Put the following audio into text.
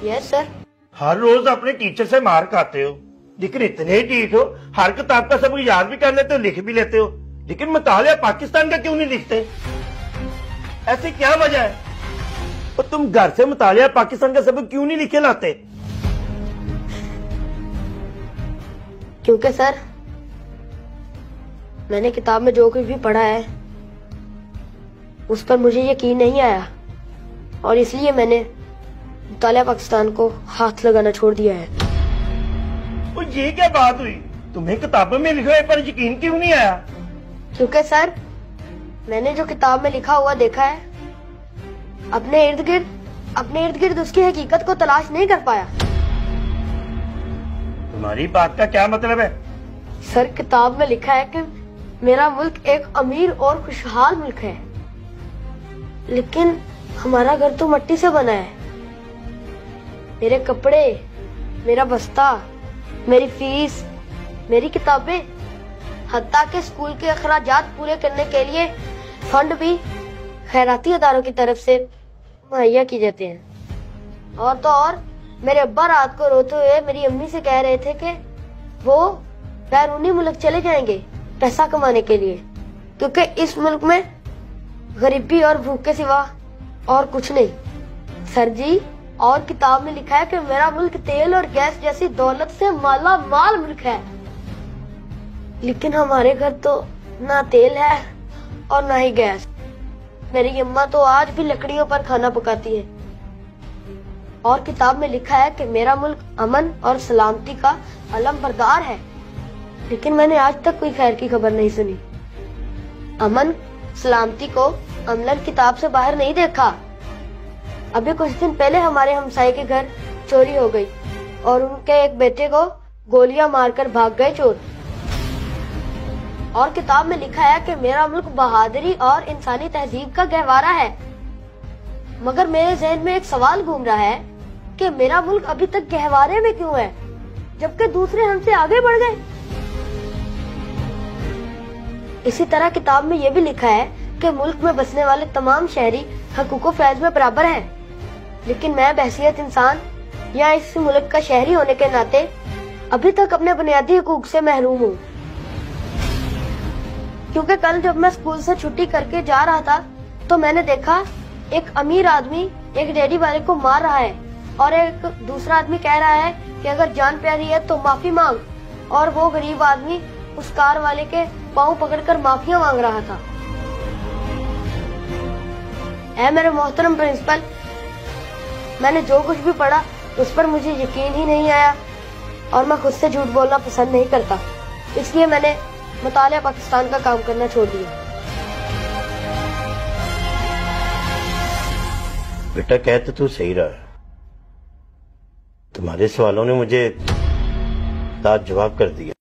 Yes sir. हर रोज अपने teacher से मार खाते हो, लेकिन इतने ही ढीठ हो, हर किताब का सबक याद भी कर लेते हो, लिख भी लेते हो, लेकिन मुतालिया पाकिस्तान का क्यों नहीं लिखते? ऐसी क्या वजह है? और तुम घर से मुतालिया पाकिस्तान का सबक क्यों नहीं लिखे लाते? क्योंकि सर मैंने किताब में जो कुछ भी पढ़ा है उस पर मुझे यकीन नहीं आया, और इसलिए मैंने मुतालिया पाकिस्तान को हाथ लगाना छोड़ दिया है। और ये क्या बात हुई? तुम्हें किताबों में लिखे हुए पर यकीन क्यों नहीं आया? क्योंकि सर मैंने जो किताब में लिखा हुआ देखा है, अपने इर्द गिर्द उसकी हकीकत को तलाश नहीं कर पाया। तुम्हारी बात का क्या मतलब है? सर किताब में लिखा है कि मेरा मुल्क एक अमीर और खुशहाल मुल्क है, लेकिन हमारा घर तो मिट्टी से बना है। मेरे कपड़े, मेरा बस्ता, मेरी फीस, मेरी किताबें, हत्ता के स्कूल के अखराजात पूरे करने के लिए फंड भी खैराती अदारों की तरफ से मुहैया किए जाते हैं। और तो और मेरे अब्बा रात को रोते हुए मेरी अम्मी से कह रहे थे कि वो बैरूनी मुल्क चले जाएंगे पैसा कमाने के लिए, क्योंकि इस मुल्क में गरीबी और भूख के सिवा और कुछ नहीं। सर जी, और किताब में लिखा है कि मेरा मुल्क तेल और गैस जैसी दौलत से माला माल मुल्क है, लेकिन हमारे घर तो ना तेल है और ना ही गैस। मेरी अम्मा तो आज भी लकड़ियों पर खाना पकाती है। और किताब में लिखा है कि मेरा मुल्क अमन और सलामती का अलम बरदार है, लेकिन मैंने आज तक कोई खैर की खबर नहीं सुनी। अमन सलामती को अमलन किताब से बाहर नहीं देखा। अभी कुछ दिन पहले हमारे हमसाये के घर चोरी हो गई और उनके एक बेटे को गोलियां मारकर भाग गए चोर। और किताब में लिखा है कि मेरा मुल्क बहादुरी और इंसानी तहजीब का गहवारा है, मगर मेरे जहन में एक सवाल घूम रहा है कि मेरा मुल्क अभी तक गहवारे में क्यों है, जबकि दूसरे हमसे आगे बढ़ गए। इसी तरह किताब में यह भी लिखा है कि मुल्क में बसने वाले तमाम शहरी हकूक़ो फैज़ में बराबर हैं, लेकिन मैं बहसियत इंसान या इस मुल्क का शहरी होने के नाते अभी तक अपने बुनियादी हकूक से महरूम हूँ। क्योंकि कल जब मैं स्कूल से छुट्टी करके जा रहा था तो मैंने देखा एक अमीर आदमी एक रेडी वाले को मार रहा है, और एक दूसरा आदमी कह रहा है कि अगर जान प्यारी है तो माफी मांग, और वो गरीब आदमी उस कार वाले के पाँव पकड़कर माफिया मांग रहा था। ऐ मेरे मोहतरम प्रिंसिपल, मैंने जो कुछ भी पढ़ा उस पर मुझे यकीन ही नहीं आया, और मैं खुद से झूठ बोलना पसंद नहीं करता, इसलिए मैंने मुतालिया पाकिस्तान का काम करना छोड़ दिया। बेटा कहते तू सही रहा, तुम्हारे सवालों ने मुझे जवाब कर दिया।